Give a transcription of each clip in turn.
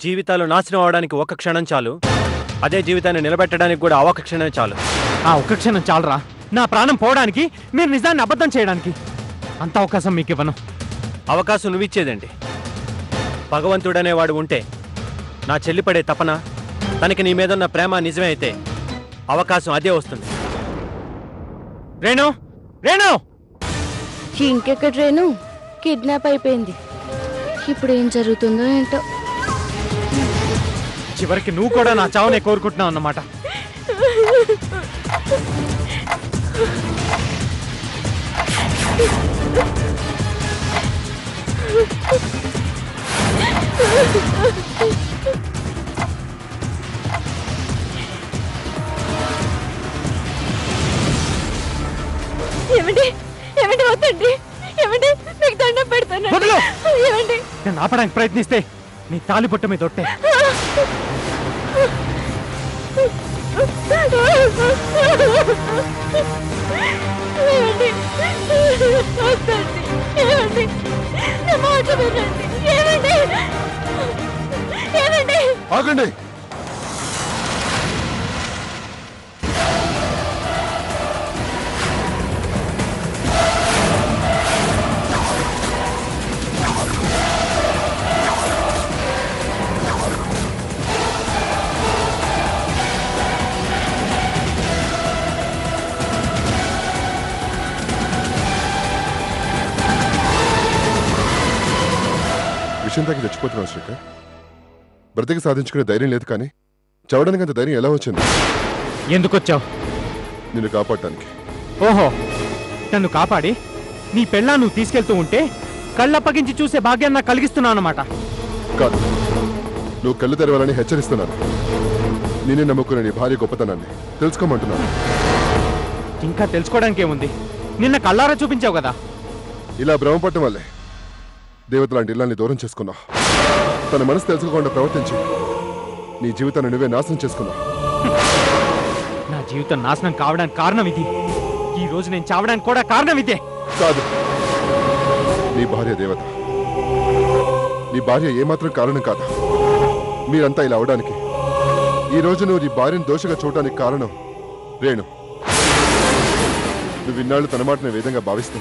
జీవితాలు నాశనం అవడానికి ఒక క్షణం చాలు, అదే జీవితాన్ని నిలబెట్టడానికి కూడా ఒక క్షణం చాలు. ఆ ఒక్క క్షణం చాలరా నా ప్రాణం పోవడానికి, మీరు నిజాన్ని అబద్ధం చేయడానికి. అంత అవకాశం మీకు ఇవ్వను. అవకాశం నువ్విచ్చేదండి. భగవంతుడనేవాడు ఉంటే నా చెల్లి పడే తపన, తనకి నీ మీదున్న ప్రేమ నిజమే అయితే అవకాశం అదే వస్తుంది. రేణు, రేణు! ఇంకెక్కడ రేణు? కిడ్నాప్ అయిపోయింది. ఇప్పుడు ఏం జరుగుతుందో ఏంటో. చివరికి నువ్వు కూడా నా చావునే కోరుకుంటున్నావు అన్నమాట. ఏమండి, ఏమండి, వద్దండి. ఏమండి, మీకు దండం పెడతాను. వదలు! ఏమండి, నేను ఆపడానికి ప్రయత్నిస్తే నీ తాలి పుట్ట మీద ఒట్టే. ఏమండి, వద్దండి. ఏమండి, నా మాట వినండి. ఏమండి, ఏమండి, ఆగండి. విషయం తాకి చచ్చిపోతున్నావు శ్రీకర్. బ్రతికి సాధించుకునే ధైర్యం లేదు, కానీ చవడానికి అంత ధైర్యం ఎలా వచ్చింది? ఎందుకు వచ్చావు? నిన్ను కాపాడటానికి. ఓహో, నన్ను కాపాడి నీ పెళ్ళా నువ్వు తీసుకెళ్తూ ఉంటే కళ్ళప్పగించి చూసే భాగ్యాన్ని నాకు కలిగిస్తున్నావు అన్నమాట. కాదు, నువ్వు కళ్ళు తెరవాలని హెచ్చరిస్తున్నాను. నేనే నమ్ముకునే నీ భార్య గొప్పతనాన్ని తెలుసుకోమంటున్నాను. ఇంకా తెలుసుకోవడానికి ఏముంది? నిన్న కళ్ళారా చూపించావు కదా. ఇలా భ్రమపడటం వల్లే దేవత లాంటి ఇళ్ళని దూరం చేసుకున్నావు. తన మనసు తెలుసుకోకుండా ప్రవర్తించి నీ జీవితాన్ని నువ్వే నాశనం చేసుకున్నావు. నా జీవితం నాశనం కావడానికి కారణం ఇది. ఈ రోజు నేను చావడానికి కూడా కారణం ఇదే. కాదు, నీ భార్య దేవత. నీ భార్య ఏమాత్రం కారణం కాదు. మీరంతా ఇలా అవడానికి, ఈ రోజు నువ్వు నీ భార్యను దోషగా చూడటానికి కారణం రేణు. నువ్వు ఇన్నాళ్ళు తన మాటను ఏ విధంగా భావిస్తూ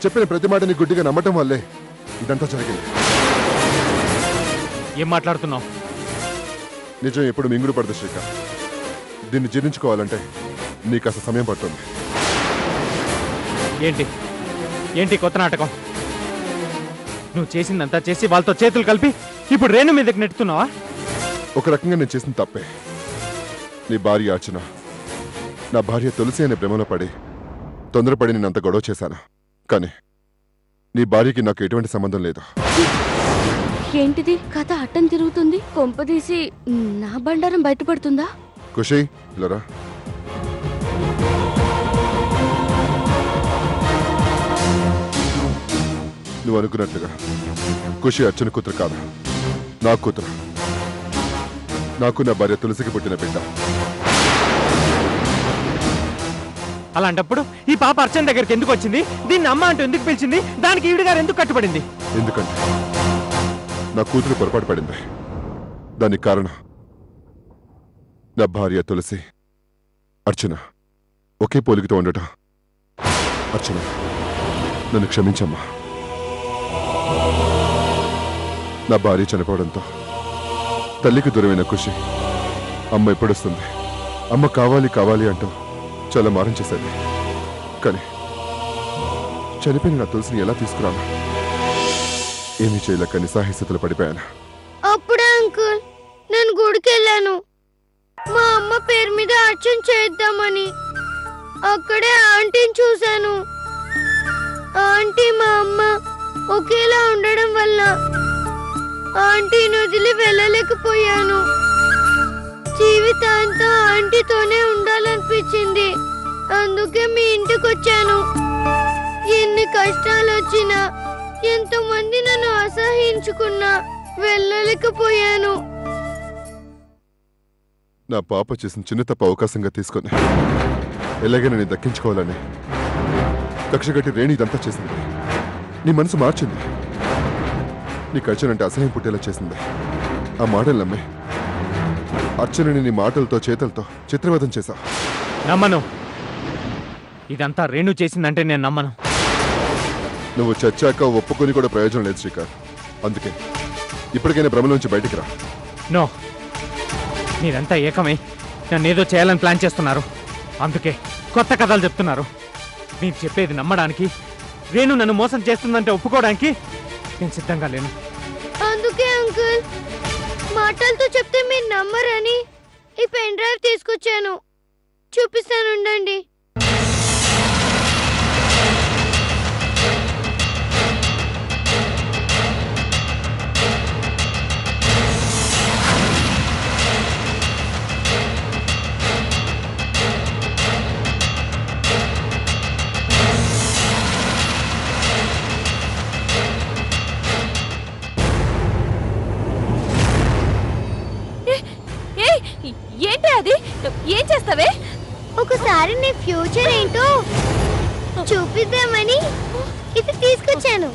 చెప్పిన ప్రతి మాటని గుడ్డిగా నమ్మటం వల్లే ఇదంతా జరిగింది. ఏం మాట్లాడుతున్నావు? నిజం ఎప్పుడు మింగుడు పడదు శ్రీకాంత్. దీన్ని జీర్ణించుకోవాలంటే నీకు అసలు సమయం పడుతుంది. ఏంటి ఏంటి కొత్త నాటకం? నువ్వు చేసిందంతా చేసి వాళ్ళతో చేతులు కలిపి ఇప్పుడు రేణు మీదకి నెట్టుతున్నావా? ఒక రకంగా నేను చేసిన తప్పే. నీ భార్య అర్చన, నా భార్య తులసి అనే భ్రమలో పడి తొందరపడి నేనంత గొడవ చేశాను. కానీ నీ భార్యకి నాకు ఎటువంటి సంబంధం లేదు. ఏంటిది కథ అట్టం తిరుగుతుంది? కొంపదీసి నా బండారం బయటపడుతుందా? ఖుషి, ఇలారా. నువ్వు అనుకున్నట్లుగా ఖుషి అర్చన కూతురు కాదు, నా కూతురు. నాకు నా భార్య తులసికి పుట్టిన బిడ్డ. అలాంటప్పుడు ఈ పాప అర్చన దగ్గరికి ఎందుకు వచ్చింది? దీన్ని అమ్మ అంటూ ఎందుకు పిలిచింది? దానికి ఈవిడ గారు ఎందుకు కట్టుబడింది? ఎందుకంటే నా కూతురు పొరపాటు పడింది. దానికి కారణం నా భార్య తులసి, అర్చన ఒకే పోలికతో ఉండటం. అర్చన, నన్ను క్షమించమ్మా. నా భార్య చనిపోవడంతో తల్లికి దూరమైన ఖుషి అమ్మ ఎప్పుడొస్తుంది, అమ్మ కావాలి కావాలి అంటూ చాలా మారం చేశాను. కానీ చనిపోయిన నా తులసిని ఎలా తీసుకురాను? ఏమీ చేయలేక నిస్సహాయస్థితిలో పడిపోయాను. అప్పుడే అంకుల్, నేను గుడికి వెళ్ళాను మా అమ్మ పేరు మీద అర్చన చేద్దామని. అక్కడే ఆంటీని చూశాను. ఆంటీ మా అమ్మ ఒకేలా ఉండడం వల్ల ఆంటీని వదిలి వెళ్ళలేకపోయాను. జీవితాంతం ఆంటీతోనే ఉండాలనిపించింది. అందుకే మీ ఇంటికి వచ్చాను. ఎన్ని కష్టాలు వచ్చినా, ఎంతమంది నన్ను అసహించుకున్నా వెళ్ళలేకపోయాను. నా పాప చేసిన చిన్న తప్పు అవకాశంగా తీసుకొని ఎలాగైనా నేను దక్కించుకోవాలని కక్షగట్టి రేణి ఇదంతా చేసింది. నీ మనసు మార్చింది. నీ ఖర్చునంటే అసహ్యం పుట్టేలా చేసింది. ఆ మాటలు నమ్మే అర్చనని నీ మాటలతో చేతలతో చిత్రవధం చేశావు. నమ్మను. ఇదంతా రేణు చేసిందంటే నేను నమ్మను. నువ్వు చచ్చాక ఒప్పుకొని కూడా ప్రయోజనం లేదు శ్రీకార్. అందుకే ఇప్పటికైనా భ్రమలోంచి బయటికి రా. నో, మీరంతా ఏకమై నన్నేదో చేయాలని ప్లాన్ చేస్తున్నారు. అందుకే కొత్త కథలు చెప్తున్నారు. మీరు చెప్పేది నమ్మడానికి, రేణు నన్ను మోసం చేస్తుందంటే ఒప్పుకోవడానికి నేను సిద్ధంగా లేను. అందుకే అంకుల్ మాటలతో చెప్తే మీరు నమ్మరని ఈ పెన్ డ్రైవ్ తీసుకొచ్చాను. చూపిస్తానుండండి. ఏంటి అది? ఏం చేస్తావే? ఒకసారి నీ ఫ్యూచర్ ఏంటో చూపిద్దామని ఇది తీసుకొచ్చాను.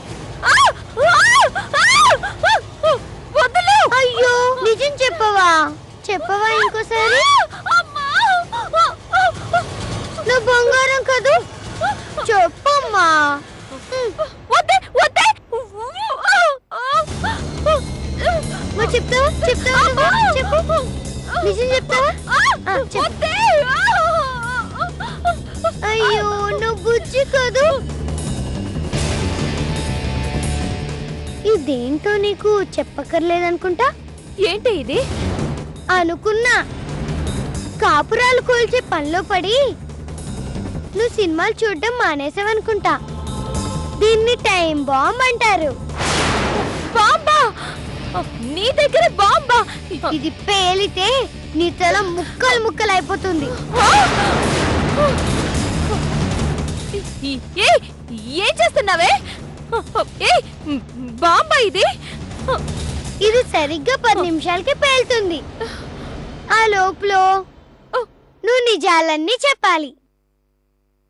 అయ్యో, నిజం చెప్పవా? చెప్పవా ఇంకోసారి? నువ్వు బంగారం కదూ, చెప్పమ్మా. మరి చెప్తావా? చెప్తావా? చెప్పు. నిజం చెప్తావా? అయ్యో, నువ్వు బుజ్జి కదూ. ఇదేంటో నీకు చెప్పక్కర్లేదనుకుంటా. ఏంటి ఇది? అనుకున్నా కాపురాలు కోల్చే పనిలో పడి నువ్వు సినిమాలు చూడడం మానేసావనుకుంటా. దీన్ని టైం బాంబ్ అంటారు. బాంబా? నీ దగ్గర బాంబా? ఇది పేలితే నీ తల ముక్కలు ముక్కలు అయిపోతుంది. ఏం చేస్తున్నావే? బాంబా ఇది? ఇది సరిగ్గా 10 నిమిషాలకి పేలుతుంది. ఆ లోపల నువ్వు నిజాలన్నీ చెప్పాలి,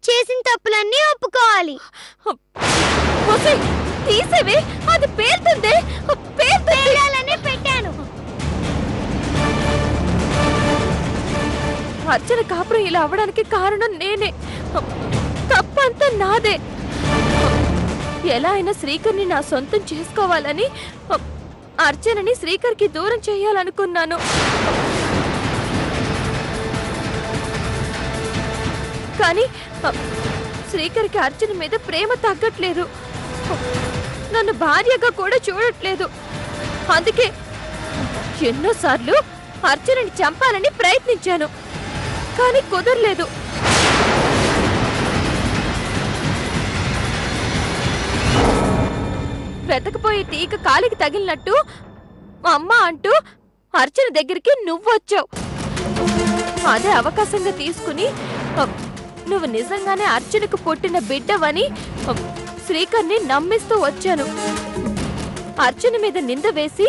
చేసిన తప్పులన్నీ ఒప్పుకోవాలి. తీసేవే, అది పేలుతుంది. పేలాలని పెట్టాను. అర్చన కాపురం ఇలా అవ్వడానికి కారణం నేనే. తప్పంతా నాదే. ఎలా అయినా శ్రీకర్ని నా సొంతం చేసుకోవాలని అర్చనని శ్రీకర్కి దూరం చేయాలనుకున్నాను. కానీ శ్రీకర్కి అర్చన మీద ప్రేమ తగ్గట్లేదు. నన్ను భార్యగా కూడా చూడట్లేదు. అందుకే ఎన్నోసార్లు అర్చనని చంపాలని ప్రయత్నించాను, కానీ కుదరలేదు. వెతకపోయే తీగ కాలికి తగిలినట్టు అమ్మ అంటూ అర్చన దగ్గరికి నువ్వొచ్చావు. అదే అవకాశంగా తీసుకుని నువ్వు నిజంగానే అర్చనకు పుట్టిన బిడ్డవని శ్రీకర్ని నమ్మిస్తూ వచ్చాను. అర్చన మీద నింద వేసి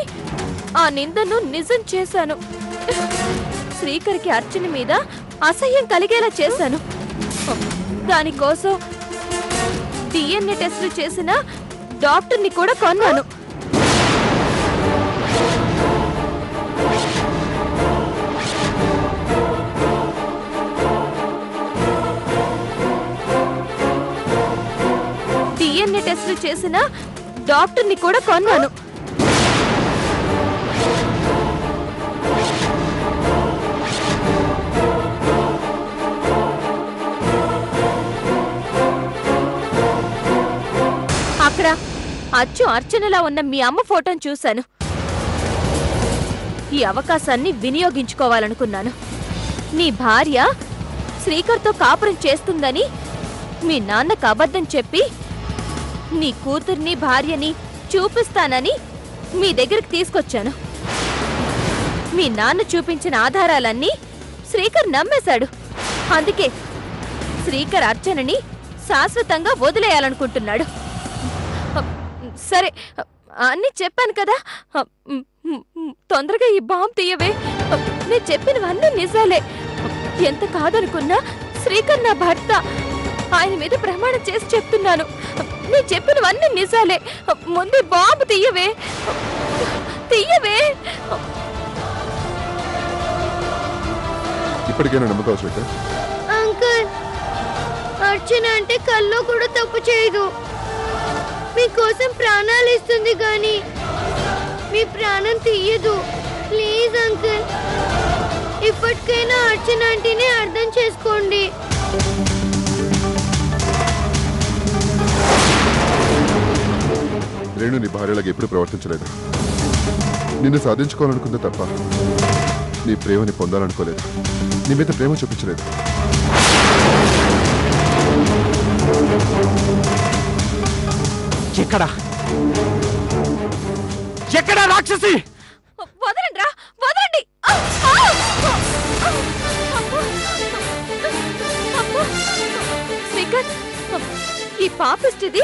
ఆ నిందను నిజం చేశాను. శ్రీకర్కి అర్చన మీద అసహ్యం కలిగేలా చేశాను. దానికోసం DNA టెస్టులు చేసిన డాక్టర్ని కూడా కొన్నాను. DNA టెస్టులు చేసిన డాక్టర్ని కూడా కొన్నాను. అక్కడ అచ్చు అర్చనలా ఉన్న మీ అమ్మ ఫోటోను చూశాను. ఈ అవకాశాన్ని వినియోగించుకోవాలనుకున్నాను. నీ భార్య శ్రీకర్తో కాపురం చేస్తుందని మీ నాన్నకు అబద్ధం చెప్పి నీ కూతుర్ని భార్యని చూపిస్తానని మీ దగ్గరికి తీసుకొచ్చాను. మీ నాన్న చూపించిన ఆధారాలన్నీ శ్రీకర్ నమ్మేశాడు. అందుకే శ్రీకర్ అర్చనని శాశ్వతంగా వదిలేయాలనుకుంటున్నాడు. సరే, అన్నీ చెప్పాను కదా. తొందరగా ఈ బాంబు తీయవే. నేను చెప్పినవన్నీ నిజాలే. ఎంత కాదనుకున్నా శ్రీకర్ నా భర్త. ఆయన మీద ప్రమాణం చేసి చెప్తున్నాను, నేను చెప్పినవన్నీ నిజాలే. ముందు బాంబు తీయవే. చెయ్యవే. ఇప్పటికైనా నమ్ముతావు శ్రీకర్? అంకుల్, అర్చన అంటే కల్లో కూడా తప్పు చేయదు. మీకోసం ప్రాణాలు ఇస్తుంది గాని మీ ప్రాణం తీయదు. ప్లీజ్ అంకుల్, ఇప్పటికైనా అర్చన అంటేనే అర్థం చేసుకోండి. రేణు నీ భార్యలాగా ఎప్పుడు ప్రవర్తించలేదు. నిన్ను సాధించుకోవాలనుకుందే తప్ప నీ ప్రేమని పొందాలనుకోలేదు. నీ మీద ప్రేమ చూపించలేదు. ఎక్కడా ఎక్కడా రాక్షసి? వదలండి రా, వదలండి. ఆ! ఆ! అమ్మో! అమ్మో! శ్రీకర్, ఈ పాపిష్టిది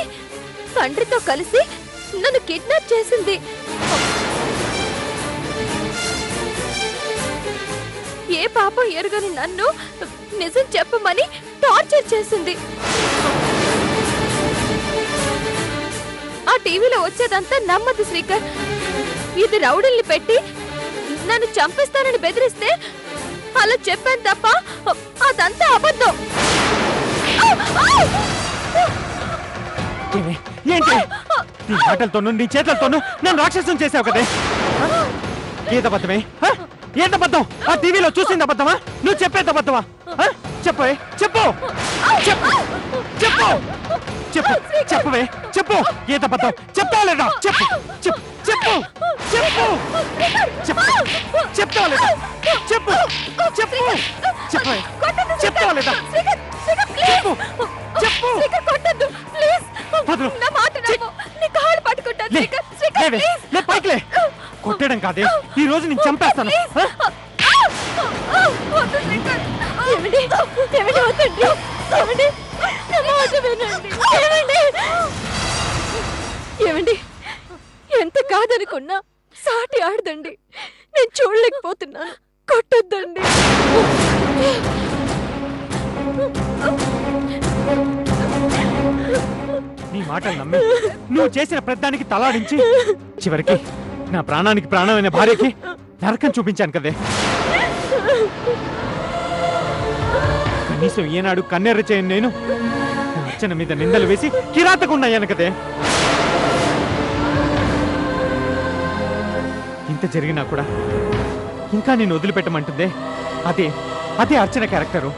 తండ్రితో కలిసి నన్ను కిడ్నాప్ చేసింది. ఏ పాపం ఎరుగని నన్ను నిజం చెప్పమని టార్చర్ చేసింది. ఆ టీవీలో వచ్చేదంతా నమ్మదు శ్రీకర్. ఇది రౌడీల్ని పెట్టి నన్ను చంపిస్తానని బెదిరిస్తే అలా చెప్పాను తప్ప అదంతా అబద్ధం. ఏమే? ఏంటి నీ మాటలతోనూ నీ చేతులతోనూ నన్ను రాక్షసం చేసావు కదే. ఏదబద్ధమే? ఏంటబద్ధం? ఆ టీవీలో చూసింది అబద్ధమా? నువ్వు చెప్పేది అబద్ధమా? చెప్పే, చెప్పు చెప్పు చెప్పు చెప్పు చెప్పవే, చెప్పు. ఏదబద్ధం చెప్తావా లేదా? చెప్పు చెప్పు చెప్పు చెప్పు చెప్పు చెప్తావా లేదా? చెప్పు చెప్పు చెప్పవే, చెప్తావా లేదా? చెప్పు చెప్పు. వదలు. లే, లేవే, లే, పైకి లే. కొట్టడం కాదే, ఈ రోజు నేను చంపేస్తాను. ఏమండి, ఎంత కాదనుకున్నా సాటి ఆడదండి. నేను చూడలేకపోతున్నాను. కొట్టొద్దండి. నీ మాటలు నమ్మి నువ్వు చేసిన ప్రతిదానికి తలాడించి చివరికి నా ప్రాణానికి ప్రాణమైన భార్యకి నరకం చూపించాను కదే. కనీసం ఏనాడు కన్నెర్ర చేయను నేను నా అర్చన మీద నిందలు వేసి కిరాతకున్నాయాను కదే. ఇంత జరిగినా కూడా ఇంకా నేను వదిలిపెట్టమంటుందే. అదే అదే అర్చన క్యారెక్టరు.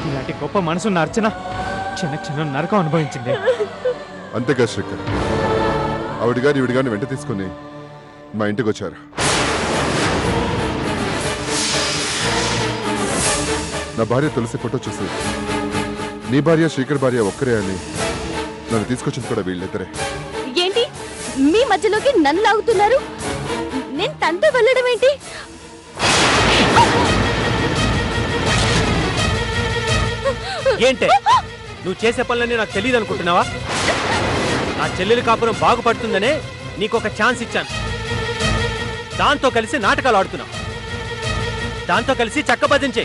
ఇలాంటి గొప్ప మనసున్న అర్చన క్షణ క్షణం నరకం అనుభవించింది. అంతేగా శ్రీకర్, ఆవిడ గారు ఈవిడ గారిని వెంట తీసుకుని మా ఇంటికి వచ్చారు. నా భార్య తులసి ఫోటో చూసి నీ భార్య శ్రీకర్ భార్య ఒక్కరే అని నన్ను తీసుకొచ్చింది కూడా వీళ్ళిద్దరే. ఏంటి మీ మధ్యలోకి నన్ను లాగుతున్నారు? నేను తనతో వెళ్ళడం ఏంటి? ఏంటే నువ్వు చేసే పనులన్నీ నాకు తెలియదు అనుకుంటున్నావా? నా చెల్లెలి కాపురం బాగుపడుతుందనే నీకొక ఛాన్స్ ఇచ్చాను. దాంతో కలిసి నాటకాలు ఆడుతున్నావు. దాంతో కలిసి చక్కబద్దించే.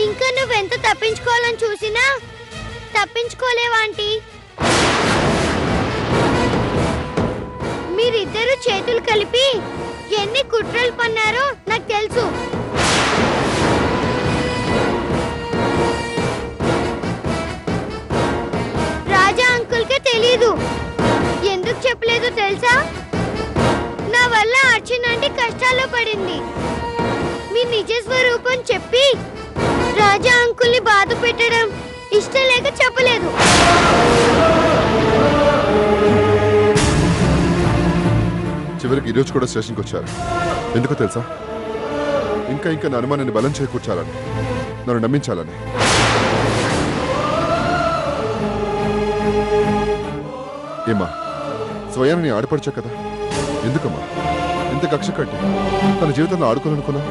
ఇంకా నువ్వెంత తప్పించుకోవాలని చూసినా తప్పించుకోలేవా ఆంటీ? మీరిద్దరూ చేతులు కలిపి ఎన్ని కుట్రలు పన్నారో నాకు తెలుసు. రాజా అంకుల్కే తెలీదు. ఎందుకు చెప్పలేదో తెలుసా? నా వల్ల అర్చన అంటే కష్టాల్లో పడింది. మీ నిజ స్వరూపం చెప్పి రాజా అంకుల్ని బాధ పెట్టడం ఇష్టం లేక చెప్పలేదు. చివరికి ఈరోజు కూడా స్టేషన్కి వచ్చారు. ఎందుకో తెలుసా? ఇంకా ఇంకా నా అనుమానాన్ని బలం చేకూర్చాలని, నన్ను నమ్మించాలని. ఏమా, స్వయాన్ని ఆడపడచా కదా, ఎందుకమ్మా ఇంత కక్ష కట్టి తన జీవితంలో ఆడుకోవాలనుకున్నా?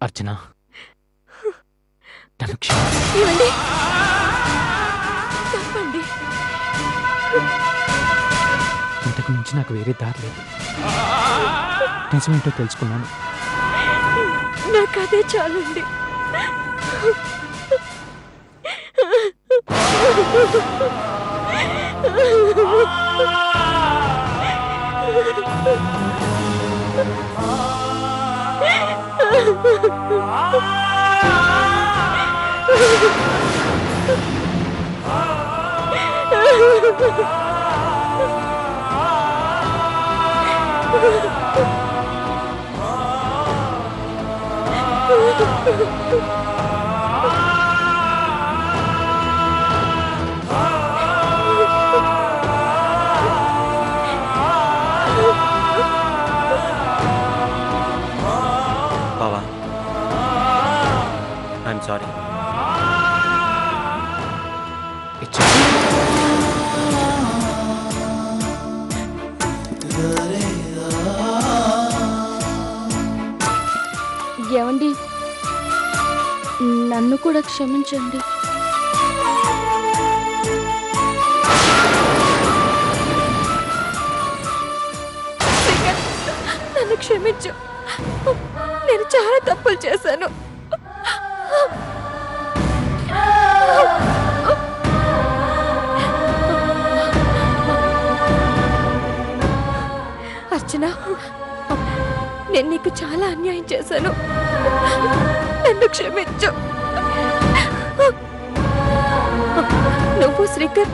అర్చన, నన్ను ఏమండి? తప్పండి. ఇంతకు మించి నాకు వేరే దారి లేదు. నిజమేంటో తెలుసుకున్నాను. నాకు అదే చాలండి. బావా ఐఎమ్ సారీ. ఏమండి, నన్ను కూడా క్షమించండి. నన్ను క్షమించు. నేను చాలా తప్పులు చేశాను. అర్చన, నేను నీకు చాలా అన్యాయం చేశాను. నన్ను క్షమించు. నువ్వు శ్రీకర్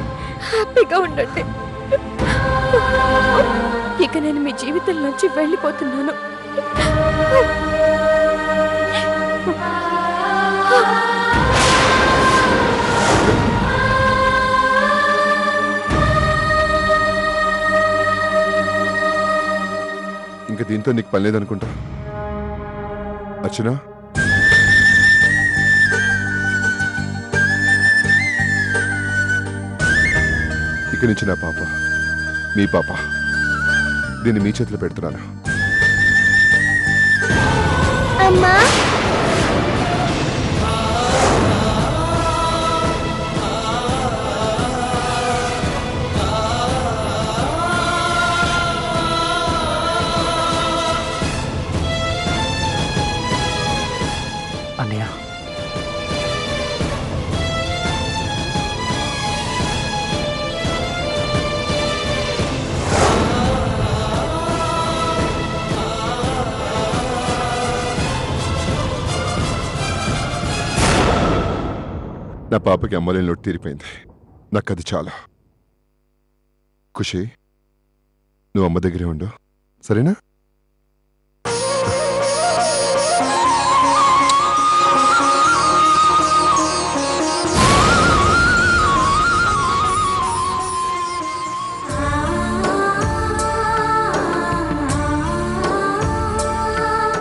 హ్యాపీగా ఉండండి. ఇక నేను మీ జీవితం నుంచి వెళ్ళిపోతున్నాను. ఇంకా దీంతో నీకు పని లేదనుకుంటా. అర్చన, ఇక నుంచి నా పాప, మీ పాప, దీన్ని మీ చేతిలో పెడుతున్నాను. అమ్మా, అన్నయ్య, నా పాపకి అమ్మలేని లోటు తీరిపోయింది. నాకు అది చాలా. ఖుషి, నువ్వు అమ్మ దగ్గరే ఉండు, సరేనా?